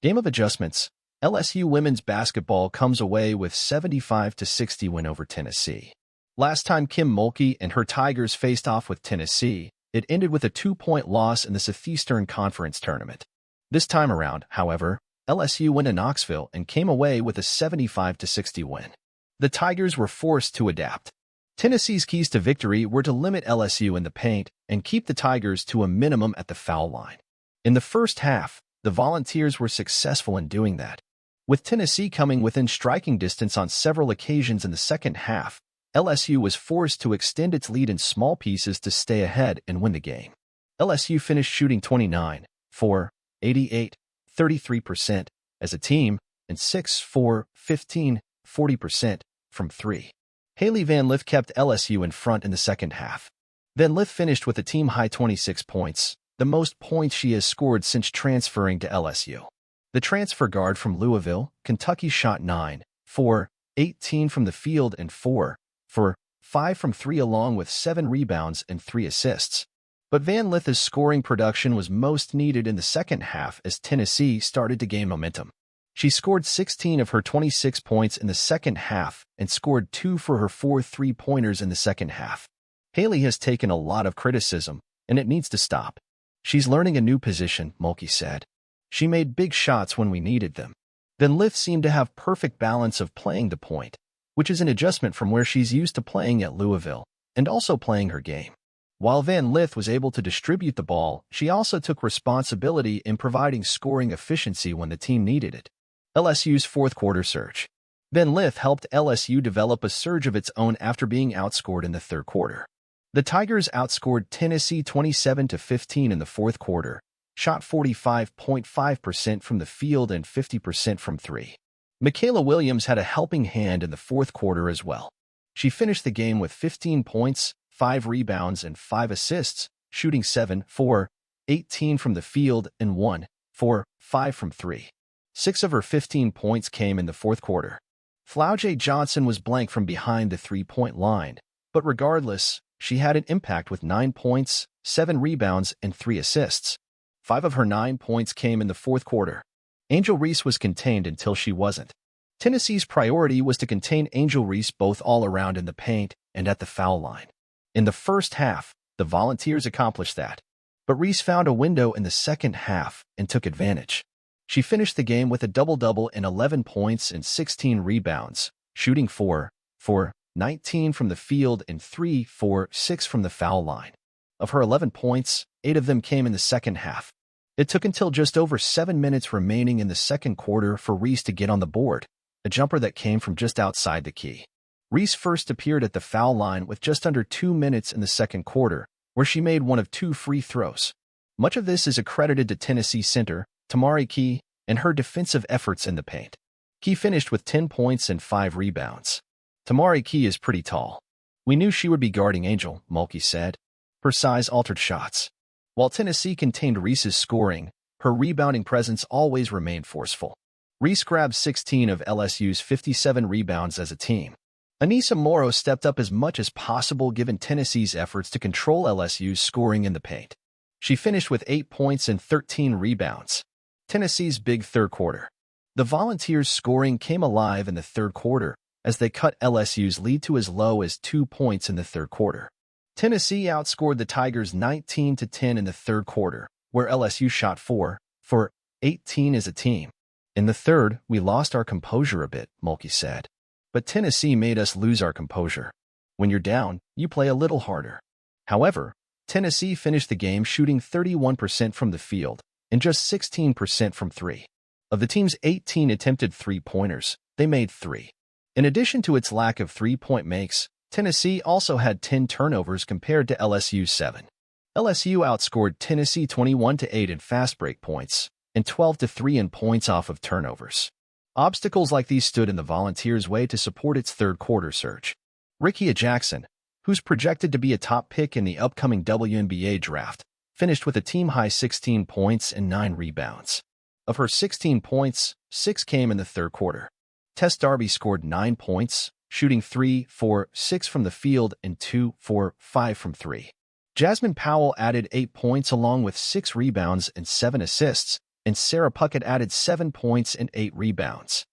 Game of adjustments. LSU women's basketball comes away with 75-60 win over Tennessee. Last time Kim Mulkey and her Tigers faced off with Tennessee, it ended with a 2-point loss in the Sotheastern Conference Tournament. This time around, however, LSU went to Knoxville and came away with a 75-60 win. The Tigers were forced to adapt. Tennessee's keys to victory were to limit LSU in the paint and keep the Tigers to a minimum at the foul line. In the first half, the Volunteers were successful in doing that. With Tennessee coming within striking distance on several occasions in the second half, LSU was forced to extend its lead in small pieces to stay ahead and win the game. LSU finished shooting 29, 4, 88, 33% as a team, and 6, 4, 15, 40% from three. Hailey Van Lith kept LSU in front in the second half. Van Lith finished with a team-high 26 points, the most points she has scored since transferring to LSU. The transfer guard from Louisville, Kentucky shot 9, 4, 18 from the field and 4, 5 from 3 along with 7 rebounds and 3 assists. But Van Lith's scoring production was most needed in the second half as Tennessee started to gain momentum. She scored 16 of her 26 points in the second half and scored 2 for her 4 3-pointers in the second half. Hailey has taken a lot of criticism, and it needs to stop. She's learning a new position, Mulkey said. She made big shots when we needed them. Van Lith seemed to have perfect balance of playing the point, which is an adjustment from where she's used to playing at Louisville, and also playing her game. While Van Lith was able to distribute the ball, she also took responsibility in providing scoring efficiency when the team needed it. LSU's fourth-quarter surge. Van Lith helped LSU develop a surge of its own after being outscored in the third quarter. The Tigers outscored Tennessee 27-15 in the fourth quarter, shot 45.5% from the field and 50% from three. Michaela Williams had a helping hand in the fourth quarter as well. She finished the game with 15 points, 5 rebounds, and 5 assists, shooting 7, 4, 18 from the field and 1, 4, 5 from 3. 6 of her 15 points came in the fourth quarter. Flaujae Johnson was blank from behind the three-point line, but regardless, she had an impact with 9 points, 7 rebounds, and 3 assists. 5 of her 9 points came in the fourth quarter. Angel Reese was contained until she wasn't. Tennessee's priority was to contain Angel Reese both all around in the paint and at the foul line. In the first half, the Volunteers accomplished that, but Reese found a window in the second half and took advantage. She finished the game with a double-double and 11 points and 16 rebounds, shooting 4, 19 from the field and 3, 6 from the foul line. Of her 11 points, 8 of them came in the second half. It took until just over 7 minutes remaining in the second quarter for Reese to get on the board, a jumper that came from just outside the key. Reese first appeared at the foul line with just under 2 minutes in the second quarter, where she made one of 2 free throws. Much of this is accredited to Tennessee center Tamari Key and her defensive efforts in the paint. Key finished with 10 points and 5 rebounds. Tamari Key is pretty tall. We knew she would be guarding Angel, Mulkey said. Her size altered shots. While Tennessee contained Reese's scoring, her rebounding presence always remained forceful. Reese grabbed 16 of LSU's 57 rebounds as a team. Anissa Morrow stepped up as much as possible given Tennessee's efforts to control LSU's scoring in the paint. She finished with 8 points and 13 rebounds. Tennessee's big third quarter. The Volunteers' scoring came alive in the third quarter as they cut LSU's lead to as low as 2 points in the third quarter. Tennessee outscored the Tigers 19-10 in the third quarter, where LSU shot 4, 18 as a team. In the third, we lost our composure a bit, Mulkey said. But Tennessee made us lose our composure. When you're down, you play a little harder. However, Tennessee finished the game shooting 31% from the field and just 16% from three. Of the team's 18 attempted three-pointers, they made 3. In addition to its lack of three-point makes, Tennessee also had 10 turnovers compared to LSU's 7. LSU outscored Tennessee 21-8 in fast break points and 12-3 in points off of turnovers. Obstacles like these stood in the Volunteers' way to support its third-quarter surge. Rickea Jackson, who's projected to be a top pick in the upcoming WNBA draft, finished with a team-high 16 points and 9 rebounds. Of her 16 points, 6 came in the third quarter. Tess Darby scored 9 points, shooting 3, 6 from the field and 2, 5 from 3. Jasmine Powell added 8 points along with 6 rebounds and 7 assists, and Sarah Puckett added 7 points and 8 rebounds.